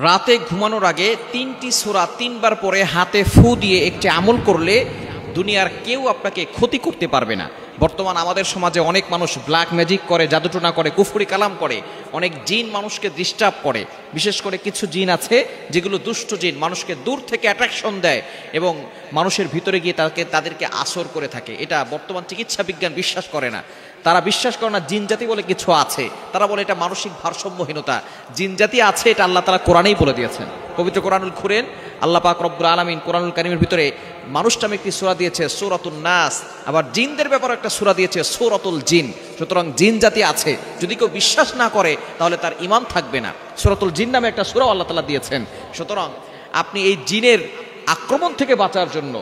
রাতে ঘুমানোর আগে ৩টি সূরা ৩ বার পরে হাতে ফু দিয়ে একটি আমল করলে দুনিয়ার কেউ আপনাকে ক্ষতি করতে পারবে না। বর্তমান আমাদের সমাজে অনেক মানুষ ব্ল্যাক ম্যাজিক করে, জাদুটোনা করে, কুফরি কালাম করে, অনেক জিন মানুষকে ডিস্টার্ব করে। বিশেষ করে কিছু জিন আছে যেগুলো দুষ্ট জিন, মানুষকে দূর থেকে অ্যাট্রাকশন দেয় এবং মানুষের ভিতরে গিয়ে তাদেরকে আসর করে থাকে। এটা বর্তমান চিকিৎসা বিজ্ঞান বিশ্বাস করে না। তারা বিশ্বাস করে না জিন জাতি বলে কিছু আছে। তারা বলে এটা মানসিক ভারসাম্যহীনতা। জিন জাতি আছে, এটা আল্লাহ তাআলা কোরআনেই বলে দিয়েছেন। পবিত্র কোরআনুল খুরেন আল্লাহ পাক রব্বুল আলামিন কোরআনুল কারীমের ভিতরে মানুষ নামে একটি সূরা দিয়েছে সূরাতুন নাস, আবার জিনদের ব্যাপারে একটা সূরা দিয়েছে সূরাতুল জিন। সুতরাং জিন জাতি আছে, যদি কেউ বিশ্বাস না করে তাহলে তার ঈমান থাকবে না। সূরাতুল জিন নামে একটা সূরা আল্লাহ তাআলা দিয়েছেন। সুতরাং আপনি এই জিনের আক্রমণ থেকে বাঁচার জন্য,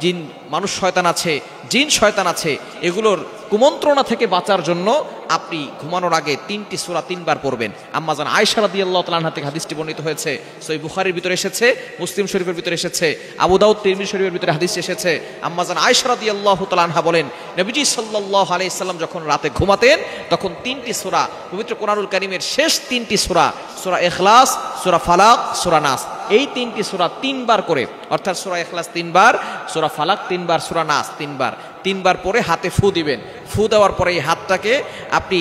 জিন মানুষ শয়তান আছে, জিন শয়তান আছে, এগুলোর কুমন্ত্রণা থেকে বাঁচার জন্য আপনি ঘুমানোর আগে ৩টি সূরা ৩ বার পড়বেন। আম্মা জান আয়েশা রাদিয়াল্লাহু তাআলা আনহা থেকে হাদিসটি বর্ণিত হয়েছে। সহিহ বুখারীর ভিতরে এসেছে, মুসলিম শরীফের ভিতরে এসেছে, আবু দাউদ তিরমিজি শরীফের ভিতরে হাদিস এসেছে। আম্মা জান আয়েশা রাদিয়াল্লাহু তাআলা আনহা বলেন, নবীজি সাল্লাল্লাহু আলাইহি সাল্লাম যখন রাতে ঘুমাতেন তখন 3টি সূরা, পবিত্র কোরআনুল কারীমের শেষ 3টি সূরা, সূরা ইখলাস, সূরা ফালাক, সূরা নাস, এই 3টি সূরা 3 বার করে, অর্থাৎ সূরা ইখলাস 3 বার, সূরা ফালাক 3 বার, সূরা নাস 3 বার পরে হাতে ফু দিবেন। ফু দেওয়ার পরে এই হাতটাকে আপনি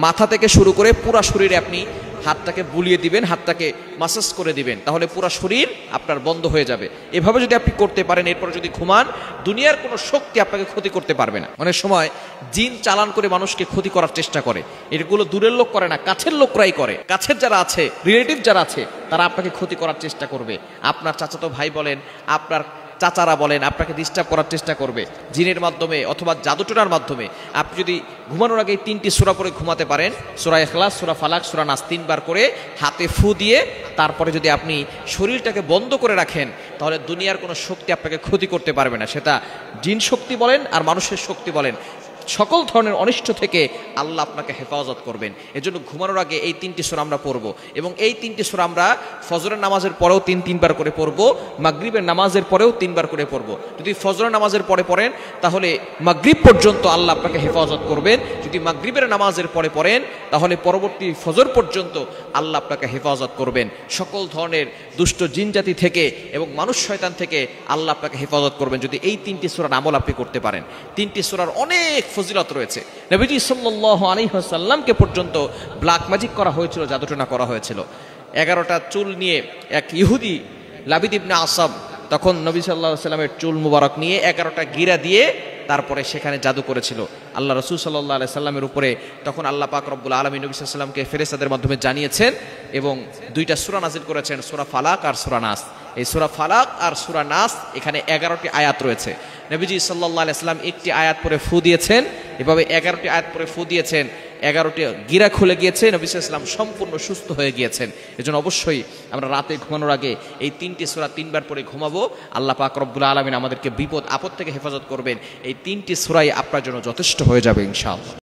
মাথা থেকে শুরু করে পুরো শরীরে আপনি হাতটাকে বুলিয়ে দিবেন, হাতটাকে মাসাজ করে দিবেন, তাহলে পুরো শরীর আপনার বন্ধ হয়ে যাবে। এভাবে যদি আপনি করতে পারেন, এরপরে যদি ঘুমান, দুনিয়ার কোনো শক্তি আপনাকে ক্ষতি করতে পারবে না। অনেক সময় জিন চালান করে মানুষকে ক্ষতি করার চেষ্টা করে। এগুলো দূরের লোক করে না, কাছের লোকরাই করে। কাছের যারা আছে, রিলেটিভ যারা আছে, তারা আপনাকে ক্ষতি করার চেষ্টা করবে। আপনার চাচাতো ভাই বলেন, আপনার চাচারা বলেন, আপনাকে ডিস্টার্ব করার চেষ্টা করবে জিনের মাধ্যমে অথবা জাদুটোনার মাধ্যমে। আপনি যদি ঘুমানোর আগে 3টি সূরা পড়ে ঘুমাতে পারেন, সূরা ইখলাস, সূরা ফালাক, সূরা নাস 3 বার করে হাতে ফু দিয়ে তারপরে যদি আপনি শরীরটাকে বন্ধ করে রাখেন, তাহলে দুনিয়ার কোনো শক্তি আপনাকে ক্ষতি করতে পারবে না। সেটা জিন শক্তি বলেন আর মানুষের শক্তি বলেন, সকল ধরনের অনিষ্ট থেকে আল্লাহ আপনাকে হেফাজত করবেন। এজন্য ঘুমানোর আগে এই 3টি সূরা আমরা পড়ব এবং এই 3টি সূরা আমরা ফজরের নামাজের পরেও 3 বার করে পড়ব, মাগরিবের নামাজের পরেও 3 বার করে পড়ব। যদি ফজরের নামাজের পরে পড়েন তাহলে মাগরিব পর্যন্ত আল্লাহ আপনাকে হেফাজত করবেন। যদি মাগরিবের নামাজের পরে পড়েন তাহলে পরবর্তী ফজর পর্যন্ত আল্লাহ আপনাকে হেফাজত করবেন। সকল ধরনের দুষ্ট জিন জাতি থেকে এবং মানুষ শয়তান থেকে আল্লাহ আপনাকে হেফাজত করবেন যদি এই 3টি সূরার আমল আপনি করতে পারেন। 3টি সূরার অনেক ফজিলত রয়েছে। নবীজি সাল্লাল্লাহু আলাইহি ওয়াসাল্লামকে পর্যন্ত ব্ল্যাক ম্যাজিক করা হয়েছিল, জাদুটোনা করা হয়েছিল। 11টা চুল নিয়ে এক ইহুদি লাবিদ ইবনে আসাম তখন নবী সাল্লাল্লাহু আলাইহি ওয়াসাল্লামের চুল মুবারক নিয়ে 11টা গিরা দিয়ে তারপরে সেখানে জাদু করেছিল। আল্লাহ রাসূল সাল্লাল্লাহু আলাইহি সাল্লামের উপরে তখন আল্লাহ পাক রব্বুল আলামিন নবী সাল্লাল্লাহু আলাইহি ওয়াসাল্লামকে ফেরেশতাদের মাধ্যমে জানিয়েছেন এবং 2টা সূরা নাযিল করেছেন, সূরা ফালাক আর সূরা নাস। এই সূরা ফালাক আর সূরা নাস এখানে 11টি আয়াত রয়েছে। নবীজি সাল্লাল্লাহু আলাইহি ওয়াসাল্লাম একটি আয়াত পরে ফু দিয়েছেন, এভাবে 11টি আয়াত পরে ফু দিয়েছেন, 11টি গিরা খুলে গিয়েছে, নবী সাল্লাল্লাহু আলাইহি ওয়াসাল্লাম সম্পূর্ণ সুস্থ হয়ে গিয়েছেন। এজন্য অবশ্যই আমরা রাতে ঘুমানোর আগে এই 3টি সূরা 3 বার পরে ঘুমাবো। আল্লাহ পাক রব্বুল আলামিন আমাদেরকে বিপদ আপদ থেকে হেফাজত করবেন। এই 3টি সূরাই আপনার জন্য যথেষ্ট হয়ে যাবে ইনশাআল্লাহ।